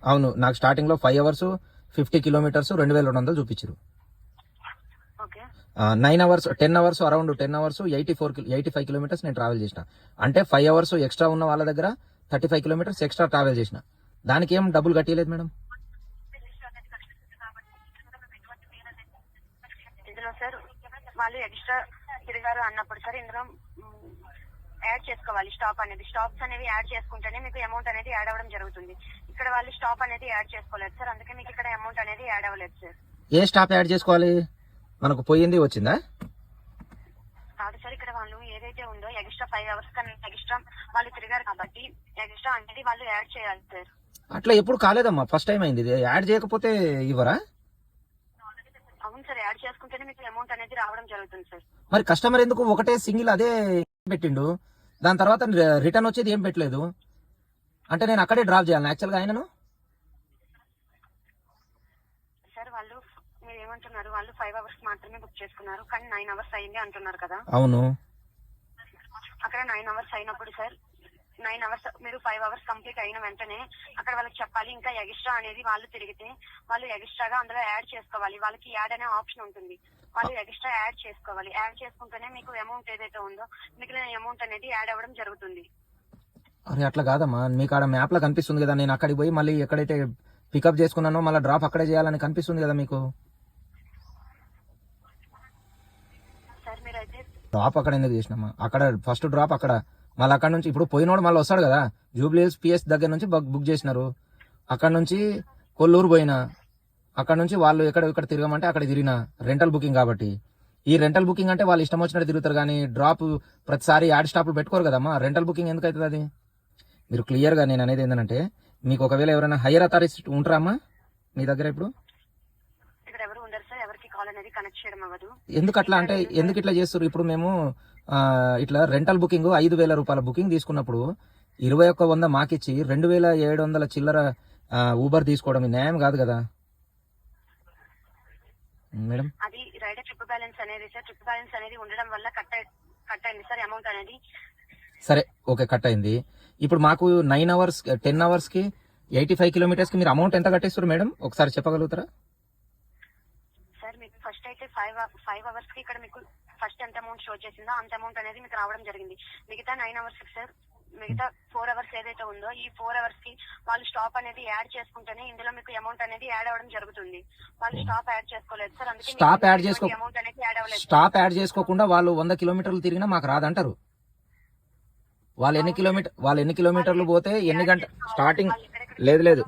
అవును, నాకు స్టార్టింగ్ లో 5 అవర్స్ 50 కిలోమీటర్స్ 2200 చూపించారు. Okay 9 hours 10 hours around 10 hours 85 kilometres నేను ట్రావెల్ చేసిన. అంటే 5 అవర్స్ ఎక్స్ట్రా ఉన్న వాళ్ళ దగ్గర 35 కిలోమీటర్స్ ఎక్స్ట్రా ట్రావెల్ చేసిన. దానికి ఏం డబ్బులు కట్టలేదు మేడం. ఇందులో సార్ వాళ్ళు ఎక్స్ట్రా తిరిగారు అన్నప్పుడు సార్ ఇందులో యాడ్ చేసుకోవాలి. స్టాప్స్ అనేవి యాడ్ చేసుకుంటేనే మీకు అమౌంట్ అనేది యాడ్ అవ్వడం జరుగుతుంది. ఇక్కడ వాళ్ళు స్టాప్ అనేది యాడ్ చేసుకోలేదు సార్, అందుకే మీకు ఇక్కడ అమౌంట్ అనేది యాడ్ అవ్వలేదు సార్. ఏ స్టాప్ యాడ్ చేసుకోవాలి? మనకు పోయింది వచ్చిందా? కాదు సార్, ఇక్కడ వాళ్ళు ఏదైతే ఉందో ఎక్స్ట్రా 5 అవర్స్ కన్నా ఎక్స్ట్రా వాళ్ళు తిరిగారు కాబట్టి ఎక్స్ట్రా అనేది వాళ్ళు యాడ్ చేయాలి సార్. అట్లా ఎప్పుడు కాలేదమ్మా, ఫస్ట్ టైం అయింది ఇది. యాడ్ చేయకపోతే ఇవ్వరా? అవును సార్, యాడ్ చేసుకుంటేనే మీకు అమౌంట్ అనేది రావడం జరుగుతుంది సార్. మరి కస్టమర్ ఎందుకు ఒకటే సింగిల్ అదే పెట్టిండు, దాని తర్వాత రిటర్న్ వచ్చేది ఏం పెట్టలేదు? అంటే నేను అక్కడే డ్రాప్ చేయాలి యాక్చువల్గా ఆయనను. సార్ వాళ్ళు మీరు ఏమంటున్నారు, వాళ్ళు 5 అవర్స్ మాత్రమే బుక్ చేసుకున్నారు కానీ 9 అవర్స్ అయింది అంటున్నారు కదా. అవును, అక్కడ 9 అవర్స్ అయినప్పుడు సార్ 9 అవర్స్ మీరు 5 అవర్స్ కంప్లీట్ అయిన వెంటనే అక్కడ వాళ్ళకి చెప్పాలి ఇంకా ఎక్స్ట్రా అనేది వాళ్ళు తిరిగితే వాళ్ళు ఎక్స్ట్రాగా అందులో యాడ్ చేసుకోవాలి. వాళ్ళకి యాడ్ అనే ఆప్షన్ ఉంటుంది, వాళ్ళు ఎక్స్ట్రా యాడ్ చేసుకోవాలి. యాడ్ చేసుకుంటేనే మీకు అమౌంట్ ఏదైతే ఉందో మిగిలిన అమౌంట్ అనేది యాడ్ అవ్వడం జరుగుతుంది. అరే అట్లా కాదమ్మా, మీకు ఆడ మ్యాప్ లో కనిపిస్తుంది కదా, నేను అక్కడికి పోయి మళ్ళీ ఎక్కడైతే పికప్ చేసుకున్నానో మళ్ళీ డ్రాప్ అక్కడే చేయాలని కనిపిస్తుంది కదా మీకు. సార్ మీరైతే డ్రాప్ అక్కడ ఎందుకు చేసినామా? అక్కడ ఫస్ట్ డ్రాప్ అక్కడ, మళ్ళీ అక్కడ నుంచి ఇప్పుడు పోయినోడు మళ్ళీ వస్తాడు కదా. జూబ్లీ హిల్స్ పిఎస్ దగ్గర నుంచి బుక్ చేసినారు, అక్కడ నుంచి కొల్లూరు పోయినా, అక్కడ నుంచి వాళ్ళు ఇక్కడ తిరగమంటే అక్కడ తిరిగిన రెంటల్ బుకింగ్ కాబట్టి. ఈ రెంటల్ బుకింగ్ అంటే వాళ్ళు ఇష్టం వచ్చినట్టు తిరుగుతారు కానీ డ్రాప్ ప్రతిసారి యాడ్ స్టాప్లు పెట్టుకోరు కదమ్మా. రెంటల్ బుకింగ్ ఎందుకు అవుతుంది అది? మీరు క్లియర్గా నేను అనేది ఏంటంటే, మీకు ఒకవేళ ఎవరైనా హైయర్ అథారిటీ ఉంటారా అమ్మా మీ దగ్గర ఇప్పుడు? ఇక్కడ ఎవరు ఉండరు సార్, ఎవరికి కాల్ అనేది కనెక్ట్ చేయడం అవ్వదు. ఎందుకు అట్లా అంటే ఎందుకు ఇట్లా చేస్తారు? ఇప్పుడు మేము ఇట్లా రెంటల్ బుకింగ్ 5,000 రూపాయల బుకింగ్ తీసుకున్నప్పుడు 2100 మాకిచ్చి 2,700 చిల్లర ఊబర్ తీసుకోవడం న్యాయం కాదు కదా మేడం. అది రైడర్ ట్రిప్ బ్యాలెన్స్ అనేది సార్, ట్రిప్ బ్యాలెన్స్ అనేది ఉండడం వల్ల కట్ అయింది సార్ అమౌంట్ అనేది. సరే ఓకే, కట్ అయింది. ఇప్పుడు మాకు 9 అవర్స్ 10 అవర్స్ కి 85 కిలోమీటర్స్ కి మీరు అమౌంట్ ఎంత కట్టేస్తారు మేడం, ఒకసారి చెప్పగలుగుతారా? సార్ మీకు ఫస్ట్ అయితే 5 అవర్స్ కి ఇక్కడ మీకు ఫస్ట్ ఎంత అమౌంట్ షో చేసిందో అంత అమౌంట్ అనేది మీకు రావడం జరిగింది. మిగతా 9 అవర్స్ సార్, మిగతా 4 అవర్స్ ఏదైతే ఉందో ఈ 4 అవర్స్ కి వాళ్ళు స్టాప్ అనేది యాడ్ చేసుకుంటేనే ఇందులో మీకు అమౌంట్ అనేది యాడ్ అవ్వడం జరుగుతుంది. వాళ్ళు స్టాప్ యాడ్ చేసుకోలేదు సార్, అందుకే స్టాప్ యాడ్ అమౌంట్ అనేది యాడ్ అవ్వలేదు. స్టాప్ యాడ్ చేసుకోకుండా వాళ్ళు 100 కిలోమీటర్లు తిరిగినా మాకు రాదంటారు. వాళ్ళు ఎన్ని కిలోమీటర్లు పోతే ఎన్ని గంటలు స్టార్టింగ్? లేదు